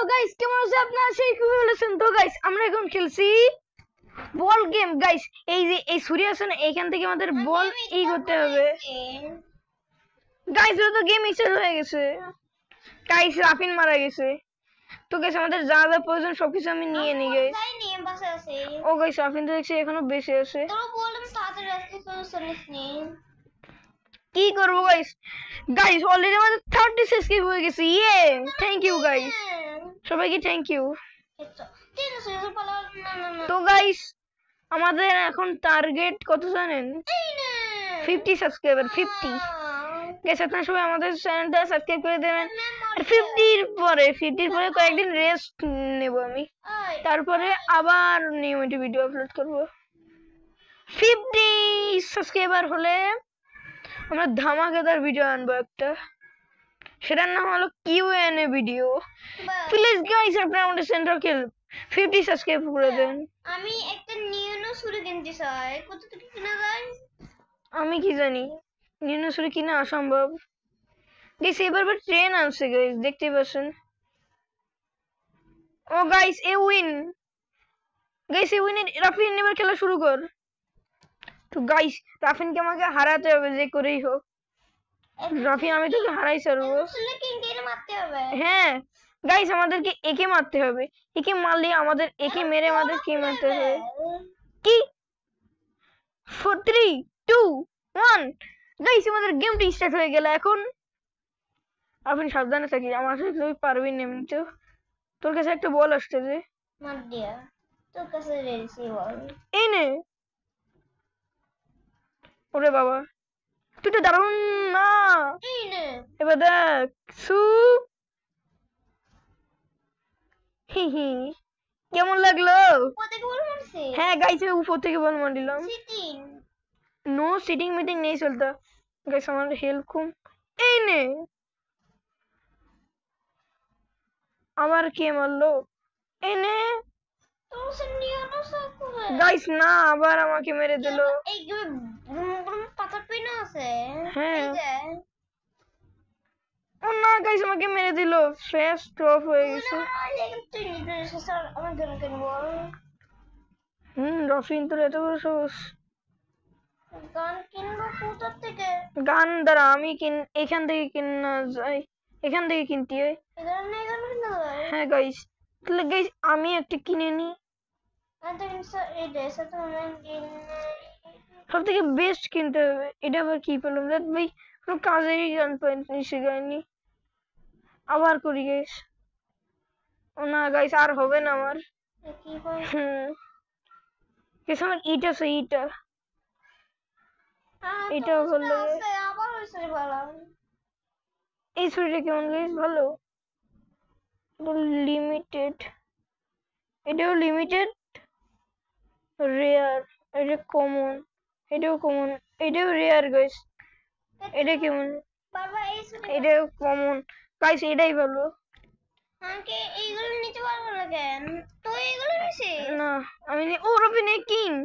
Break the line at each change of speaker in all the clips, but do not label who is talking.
Guys, কেমন আছে আপনারা? সেই কি বলেছেন তো গাইস, আমরা এখন খেলছি বল গেম গাইস। এই যে এই সূর্য আছে না, এইখান থেকে আমাদের বল এই করতে হবে গাইস। ওটা তো গেম স্টার্ট হয়ে গেছে গাইস। রাফিন মারা গেছে তো গাইস, আমাদের যা যা প্রয়োজন সবকিছু আমি নিয়ে নিই গাইস। ও গাইস, রাফিন তো দেখছি এখনো বেঁচে আছে। কি করবো গাইস? গাইস অলরেডি আমাদের 30 এসকেপ হয়ে গেছে। ইয়ে, থ্যাংক ইউ গাইস, সবাইকে থ্যাংক ইউ। তো গাইস আমাদের এখন টার্গেট কত জানেন? 50 সাবস্ক্রাইবার। 50 গাইস, আপনারা সবাই আমাদের চ্যানেলটা সাবস্ক্রাইব করে দেবেন। আর 50 পরে কয়েকদিন রেস্ট নেব আমি, তারপরে আবার নিয়মিত ভিডিও আপলোড করব। 50 সাবস্ক্রাইবার হলে আমরা ধামাকাদার ভিডিও আনবো একটা, সেটার নাম হলো কিউএনএ ভিডিও। প্লিজ গাইস, আপনারা আমাদের চ্যানেলকে 50 সাবস্ক্রাইব করে দেন।
আমি একটা নিউনো শুরু কিনতে চাই, কত টাকা কিনা যায়?
আমি কি জানি, নিউনো শুরু কিনা অসম্ভব গাইস। এবার ট্রেন আনছে গাইস, দেখতে পাচ্ছেন। ও গাইস, এ উইন গাইস, এ উইন। রাফিন এবার খেলা শুরু কর। তো গাইস, রাফিনকে আমাকে হারাতে হবে যে করেই হোক। রাফিন, আমি তোকে হারাই ছাড়বো। হ্যাঁ গাইস, আমাদেরকে একে মারতে হবে। একে মারলে আমাদের, একে মেরে আমাদের কি মারতে হবে? কি 4 3 2 1 গাইস, আমাদের গেমটি স্টার্ট হয়ে গেল এখন। আপনি সাবধানে থাকি, আমার সাথে তুই পারবি না এমনিতে। তোর কাছে একটা বল আসছে যে,
মার দিয়া তোর কাছে রেডি বল।
এই নে। ওরে বাবা, তুই তো দারুণ না।
এই নে,
এবার দেখ সু। হি হি, কেমন লাগলো?
উপর থেকে বল মারছে।
হ্যাঁ গাইস, আমি উপর থেকে বল মারলাম।
সিটিং
নো সিটিং মিটিং নেই চলতা গাইস, আমার হেল্প কম। এই নে, আমার কে মারলো? এই নে
তোর সে নিউনো সব
গাইস, না আবার আমাকে মেরে দিল।
এই গেমে পাথর পিনা আছে।
হ্যাঁ।
এই যে
ও না গাইস, আমাকে মেরে দিল। ফ্রেশ স্টপ হয়ে গেছে।
তুই নিজে স্যার আমার গান কিনবো।
রফিন, তোর এত বড় সাহস?
গান কিনবো কোথা থেকে?
গান দ্বারা আমি এখান থেকে কিনা যাই, এখান থেকে কিনতে হয়।
এখানে গান কিনতে হয়।
হ্যাঁ গাইস, তাহলে গাইস আমি একটা কিনে নি।
এই ড্রেসটা তো আমি
সব থেকে বেস্ট কিনতে হবে। এটা আবার কি পেলাম? দেখ ভাই, কোনো কাজেরই গান পাইনি, শিখায়নি। আবার করি গাইস। ও না গাইস, আর হবে না আমার।
কি হয়?
গাইস, আমার ইট আছে, ইটা। এটা ভালো লাগে।
আবার হইছে ভালো।
এই ছুরিটা কেমন গাইস? ভালো। লিমিটেড, এটাও লিমিটেড, রেয়ার, এটা কমন, এটাও কমন, এটাও রেয়ার গাইস। এটা কেমন?
বাবা এই ছুরি
এটাও কমন গাইস, এটাই ভালো।
আমাকে এইগুলো নিতে পারবো না কেন? তো এইগুলো নিছি
না আমি ও রবি নে কিন।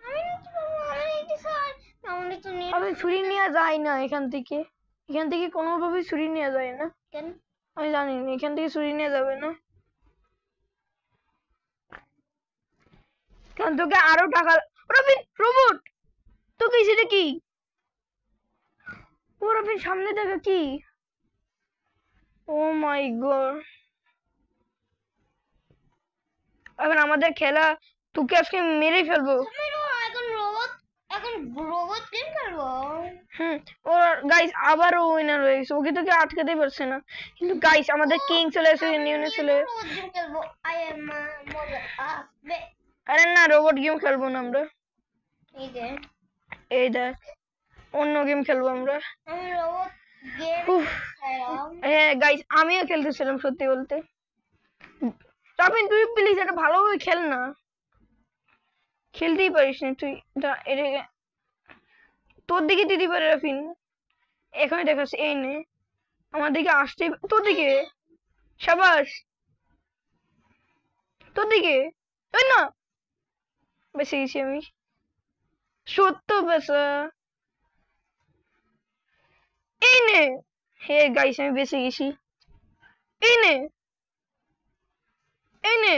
আমি নিতে পারবো, আমি নিতে চাই। আমাদের তো নিয়ে
আমি ছুরি নিয়ে যাই না এখান থেকে, এখান থেকে কোনোভাবে ছুরি নিয়ে যায় না।
কেন?
আমি জানি না, এখান থেকে ছুরি নিয়ে যাবে না। কারণ তোকে আরো টাকা। রবি রোবট, তোকে সেটা কি? ও রবি, সামনে দেখা কি? ও মাই গড, এখন আমাদের খেলা, তোকে আজকে মেরে ফেলবো।
এখন রোবট গেম খেলবো।
ও গাইস, আবারও উইনার হয়ে গেছে। ওকে তোকে আটকাতে পারছে না। কিন্তু গাইস, আমাদের কিং চলে এসেছে, নিউনে চলে।
রোবট গেম খেলবো। আই এম
আরে না, রোবট গেম খেলবো না আমরা।
এই যে
এই দেখ, অন্য গেম খেলবো আমরা।
আমি রোবট গেম খেললাম।
হ্যাঁ গাইস, আমিও খেলতেছিলাম সত্যি বলতে। রাফিন, তুই প্লিজ এটা ভালোভাবে খেল না, খেলতেই পারিস না তুই। এটা তোর দিকে দিতে পারে রাফিন, এখানে দেখাচ্ছে। এই নে, আমার দিকে আসতে, তোর দিকে। সাবাস, তোর দিকে। ওই না, বেঁচে গেছি আমি। সত্য বেচা। এই নে। হে গাইস, আমি বেঁচে গেছি। এই নে, এই নে।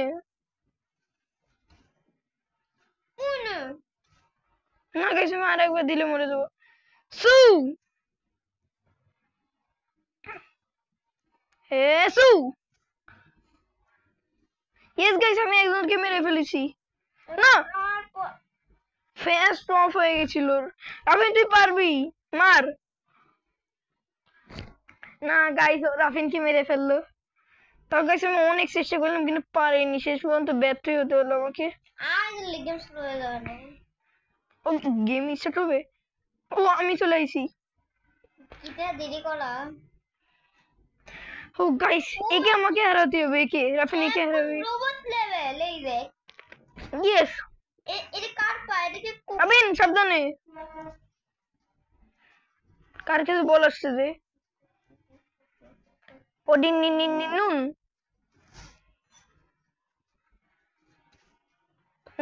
উনো।
না গাইস আমি আরেকবার দিলে মরে যাবো। সু হে সু। ইয়েস গাইস আমি একজনকে মেরে ফেলেছি। না ফাস্ট অফ হয়ে গেছিল। রাফিন তুই পারবি, মার। না গাইস রাফিনকে মেরে ফেললো। তাও গাইস আমি অনেক চেষ্টা করলাম কিন্তু পারিনি, শেষ পর্যন্ত ব্যর্থই হতে হলো আমাকে।
আর গেম শুরু হয়ে যাবে না।
ও গেম স্টার্ট হবে। ও আমি চলে আইছি।
এটা দেরি করা।
ও গাইস একে আমাকে হারাতে হবে, একে রাফিন একে হারাবে।
রোবট লেভেল এই যে।
ইয়েস
এটা কার পায়? এটা কি
রাফিন সাবধানে। কার কাছে বল আসছে যে ওডিন নিন নিন নিন নুন।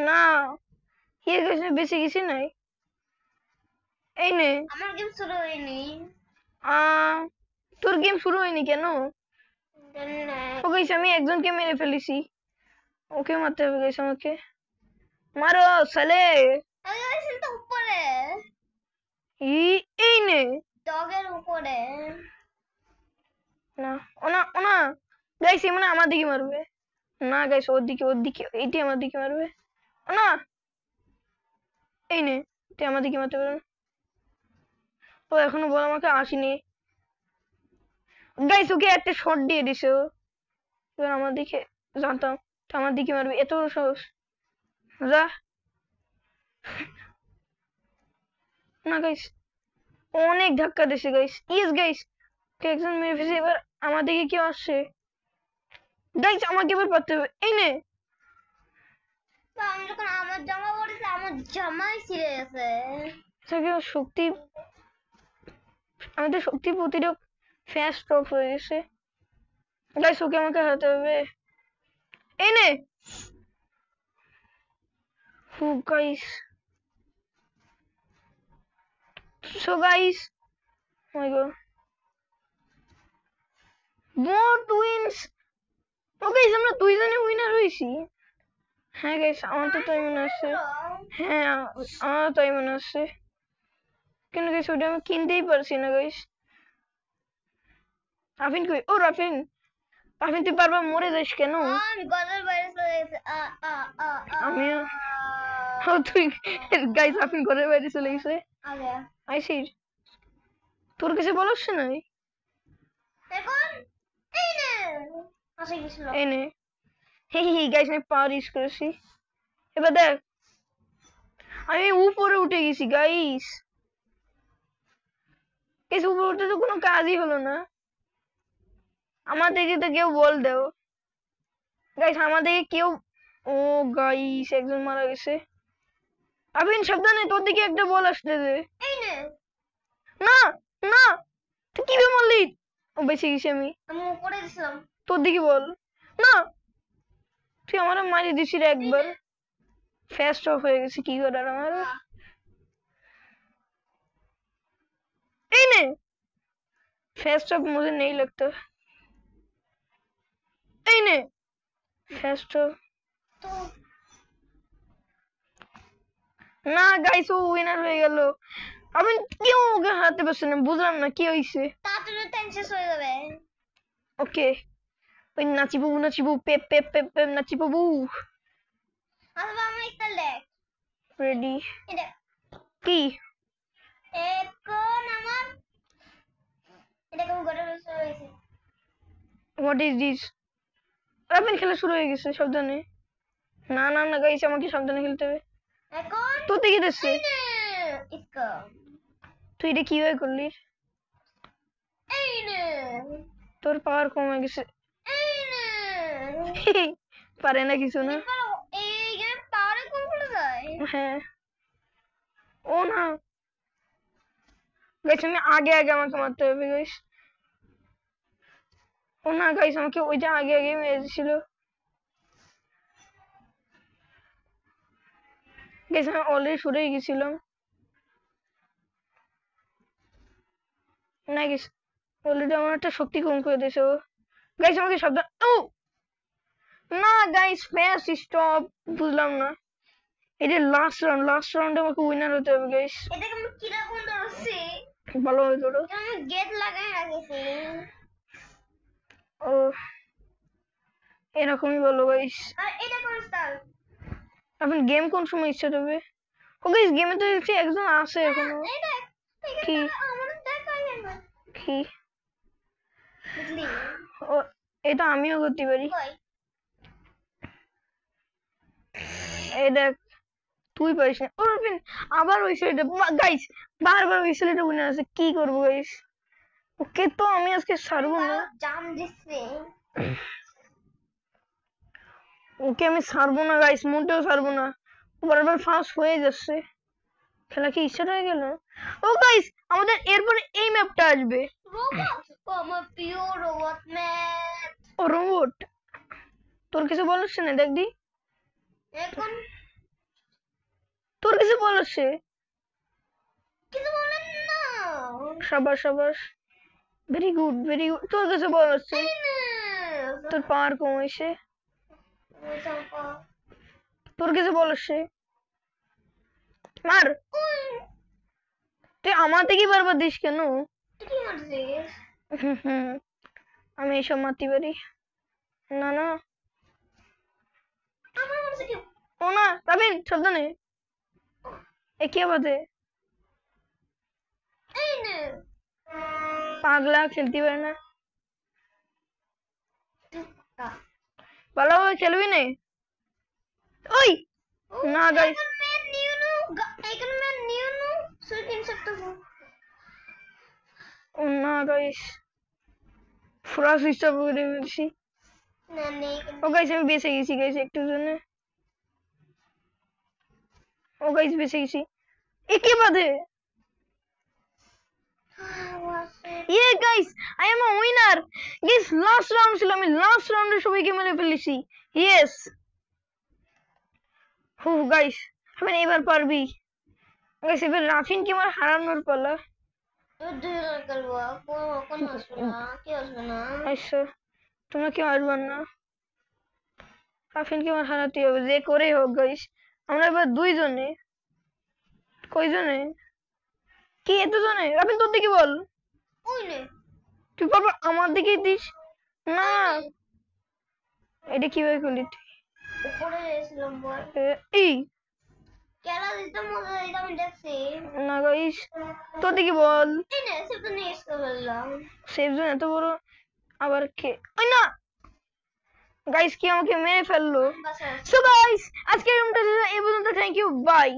না এর কাছে বেশি কিছু নাই। এই নে।
আমার গেম শুরু হয়নি।
তোর গেম শুরু হয়নি কেন?
জানি না।
ও গাইস আমি একজনকে মেরে ফেলেছি, ওকে মারতে হবে গাইস আমাকে। মারো সালে।
আমি গেছি তো উপরে।
এই নে।
ডগের উপরে।
না ওনা ওনা গাইস মানে আমার দিকে মারবে। না গাইস ওর দিকে, ওর দিকে, এইটি আমার দিকে মারবে। না এই নে, তুই আমার দিকে মারতে পারবে। ও এখনো বল আমাকে আসেনি। গাইস ওকে একটা শট দিয়ে দিছে ও। এবার আমার দিকে, জানতাম তো আমার দিকে মারবে, এত বড় সাহস। যা। না গাইস অনেক ধাক্কা দিছে গাইস। ইয়েস গাইস একজন মেরে ফেলছে, এবার আমার দিকে কেউ আসছে। গাইস আমাকে এবার পারতে হবে। এই নে।
তো আমি যখন আমার জামা পরেছি আমার জামাই ছিঁড়ে গেছে।
তাকে শক্তি, আমাদের শক্তি প্রতিরোধ ফাস্ট অফ হয়ে গেছে। গাইস ওকে আমাকে হারাতে হবে। এই নে। হু guys, so guys my god more twins. ও গাইস আমরা দুইজনে উইনার হইছি। হ্যাঁ গাইস আমার তো তাই মনে আছে। হ্যাঁ আমার তাই মনে আছে। কেন গাইস ওটা আমি কিনতেই পারছি না গাইস। রাফিন কই? ও রাফিন, রাফিন তুই বারবার মরে যাস কেন?
আমি ঘরের বাইরে চলে গেছে।
আমিও। ও তুই গাইস রাফিন ঘরের বাইরে চলে গেছে।
আগে
আইসি তোর কাছে বল আসছে নাই?
এখন এই নে আসে গেছিল।
এই নে। হে হে গাইস আমি পাওয়ার ইউজ করেছি। এবার দেখ আমি উপরে উঠে গেছি গাইস। গাইস উপরে উঠে তো কোনো কাজই হলো না। আমাদেরকে তো কেউ বল দাও গাইস, আমাদেরকে কেউ। ও গাইস একজন মারা গেছে। আবিন সাবধানে, তোর দিকে একটা বল আসতেছে।
এই নে
না না তুই কিভাবে মারলি? ও বেঁচে গেছি আমি।
আমি উপরে দিছিলাম।
তোর দিকে বল। না তুই আমার মারি দিছি রে একবার। ফাস্ট অফ হয়ে গেছে কি করার আমার। এই নে। फास्ट अप मुझे नहीं लगता। এই নে ফাস্ট অফ।
তো
না গাইস ও উইনার হয়ে গেল। আমি কেউ ওকে হারাতে পারছি না, বুঝলাম না কি হয়েছে।
তাড়াতাড়ি টাইম শেষ হয়ে যাবে।
ওকে ওই নাচিবু নাচিবু পেপ পেপ পেপ পেপ নাচিবু।
আসলে আমি একটা লেখ
রেডি
এটা
কি?
এখন আমার এটা কোন ঘরে বসে রয়েছে।
What is this? রাফিন খেলা শুরু হয়ে গেছে সাবধানে। না না না গাইস আমাকে সাবধানে খেলতে হবে।
এখন
তোর দিকে দিচ্ছে।
এই নে ইসকা
তুই এটা কিভাবে করলি?
এই নে
তোর পাওয়ার কমে গেছে।
এই নে
পারে না কিছু না।
এই গেম পারে কোন কোন যায়।
হ্যাঁ ও না গাইস আমি আগে আগে আমাকে মারতে হবে গাইস। ও না গাইস আমাকে ওইটা আগে আগে মেরেছিল। গাইস আমি অলরেডি সরে গেছিলাম। না গাইস অলরেডি আমার একটা শক্তি কম করে দিয়েছে ও। গাইস আমাকে সাবধান। ও না গাইস, ফ্যাস্ট স্টপ, বুঝলাম না। এটা লাস্ট রাউন্ডে আমাকে উইনার হতে হবে গাইস।
এটা কেমন কিরকম ধরছে?
ভালোভাবে ধরো।
আমি গেট লাগাই রাখেছি।
ও, এরকমই বলো গাইস।
আর এটা কোন স্টাইল?
এখন গেম কোন সময় স্টার্ট হবে? ও গাইস, গেমে তো দেখছি একজন আছে এখনো।
এটা
কি
আমার দেখাই না।
কি?
বুঝলি?
ও, এটা আমিও করতে পারি।
কই?
এই দেখ, তুই পারিস না। ও রবিন, আবার ওই ছেলেটা গাইস, বারবার ওই ছেলেটা উইনার আছে, কি করবো গাইস? ওকে তো আমি আজকে ছাড়বো না।
জাম দিচ্ছে।
ওকে আমি ছাড়বো না গাইস, মোটেও ছাড়বো না। ও বারবার ফার্স্ট হয়ে যাচ্ছে। খেলা কি স্টার্ট হয়ে গেল? ও গাইস, আমাদের এরপরে এই ম্যাপটা আসবে।
রোবট, আমার প্রিয় রোবট ম্যান।
ও রোবট, তোর কিছু বলছে না? দেখ দি,
এখন
তোর কিছু বলছে?
কিছু বলেন না।
সাবাস সাবাস, ভেরি গুড ভেরি গুড। তোর কিছু বলছে? তোর পাওয়ার কম হয়েছে। তোর কিছু বলছে? মার। তুই আমার থেকে বারবার দিস কেন?
কি মারছিস?
হুম, আমি এইসব মারতে পারি না। না,
আমার মারছে কি?
ও না রাবিন, সাবধানে। এ কি বাজে?
এই নে।
পাগলা, খেলতে পারে না। ভালোভাবে খেলবি না? ওই না গাইস,
এখন मैं न्यू नु এখন मैं न्यू नु सुई खेल सकता हूँ।
ও না গাইস, পুরা সুইচ অফ করে দিয়েছি।
না नहीं
ও গাইস, আমি বেঁচে গেছি গাইস একটু জন্য। ও গাইস, বেঁচে গেছি। এ কি বাজে? ইয়ে guys, I am a winner guys. Last round ছিল, আমি লাস্ট রাউন্ডে সবাইকে মেরে ফেলেছি। ইয়েস। হু গাইস, আমি এবার পারবি গাইস। এবার রাফিন কি আমার হারানোর পালা।
तो दूर करवा कौन আসবে না কি আসবে না।
আচ্ছা, তোমরা কেউ আসবে না। রাফিনকে আমার হারাতে হবে যে করেই হোক গাইস। আমরা এবার দুইজনে। কয়জনে? কি এতজনে? রাফিন তোর দিকে বল।
ওই নে
তুই বারবার আমার দিকেই দিস না। এটা কিভাবে করলি তুই?
উপরে গেছিলাম বল।
এই
খেলা দিতে মজা দিতে আমি দেখছি।
না গাইস, তোর দিকে বল।
এই নে সে তো নিয়ে এসে বললাম।
সেফ জোন এত বড়, আবার কে? ওই না গাইস, কি আমাকে মেরে ফেললো।
বাসা
সো গাইস, আজকের রুমটা এই পর্যন্ত। Thank you, by.